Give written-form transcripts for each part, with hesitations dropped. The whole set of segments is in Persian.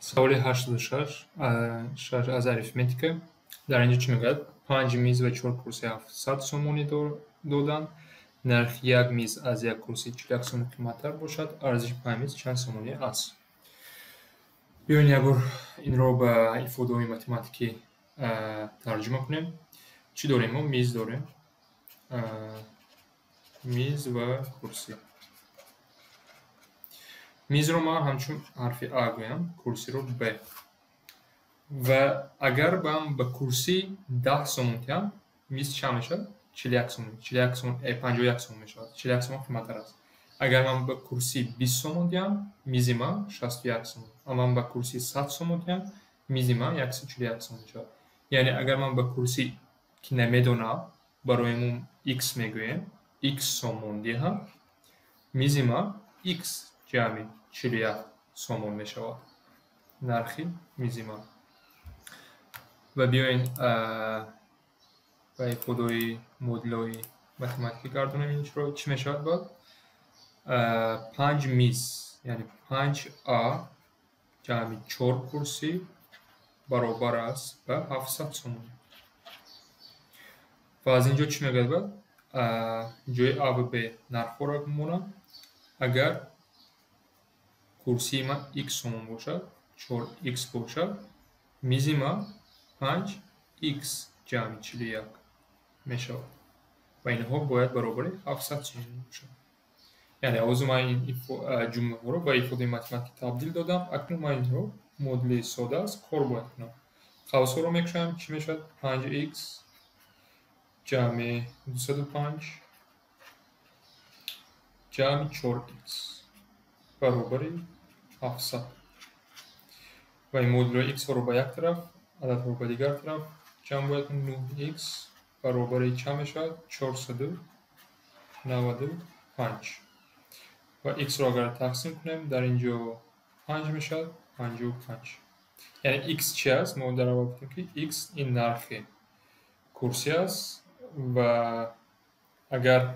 سوال 86 از اریتمتیک. در اینجا چی میگه؟ 5 میز و 4 کرسی 700 سومونی دادن. نرخ یک میز از یک کرسی 40 سومون قیمتتر باشد. ارزش 5 میز چند سومونی است؟ بیاین یک بار این رو به ifاده متماتیکی ترجمه کنیم. چی داریم؟ ما میز داریم، میز و کرسی. میز رو ما همچون حرف ا گویم، کرسی رو ب. و اگر من به کرسی 10 سومون دهم، میز چه میشه؟ 41 سومون. 41 سومون 51 سومون میشه. 41 سومون قیمتتر است. اگر من به کرسی 20 سومون دهم، میز من 61 سومون. اما من به کرسی 100 سومون دهم، میز من 141 سومون میشه. یعنی اگر من به کرسی که نمیدونم برایمون x میگویم، x سومون دهم، میز من x جمع 41 سومون میشود. نرخی میز من. و بیاین به ifade مدل‌های متماتیکی گردونیم. این رو چی میشود بعد؟ 5 میز یعنی 5a جمع 4 کرسی برابر است به 700 سومون. و از اینجا چی میگه بعد؟ جای a و b نرخ را بمونم. اگر کرسی من x سومون باشد، 4x باشد، میز من 5x جمع 41 میشود و اینها باید برابر 700 سومون باشد. یعنی از من این جمله رو با ifade متماتیکی تبدیل دادم. اکنون من این رو مدل ساده است کار باید کنم. قوس رو میکشم. چی میشد؟ 5x جمع 205 جمع 4x برابر 700. و این مدل x رو با یک طرف، عدد رو با دیگر طرف جمع باید کنم. 9x برابر چه میشود؟ 495. و x رو اگر تقسیم کنیم در اینجا 5 میشد، 55. یعنی x چی است؟ ما در اول گفتیم که x این نرخ کرسی است و اگر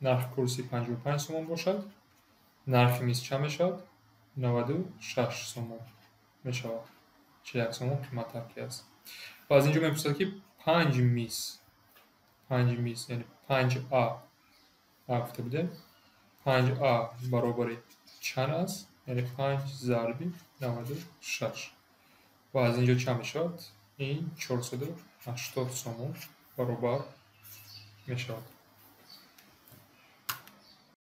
نرخ کرسی 55 سومون باشد، نرخ میز چه میشد؟ 96 سومون میشود. 41 سومون قیمتتر که است. و از اینجا میپرسد که 5 میز یعنی 5a گفته بودیم، 5a برابر چند است؟ یعنی 5 ضرب 96. و از اینجا چه میشود؟ این 480 سومون برابر میشود.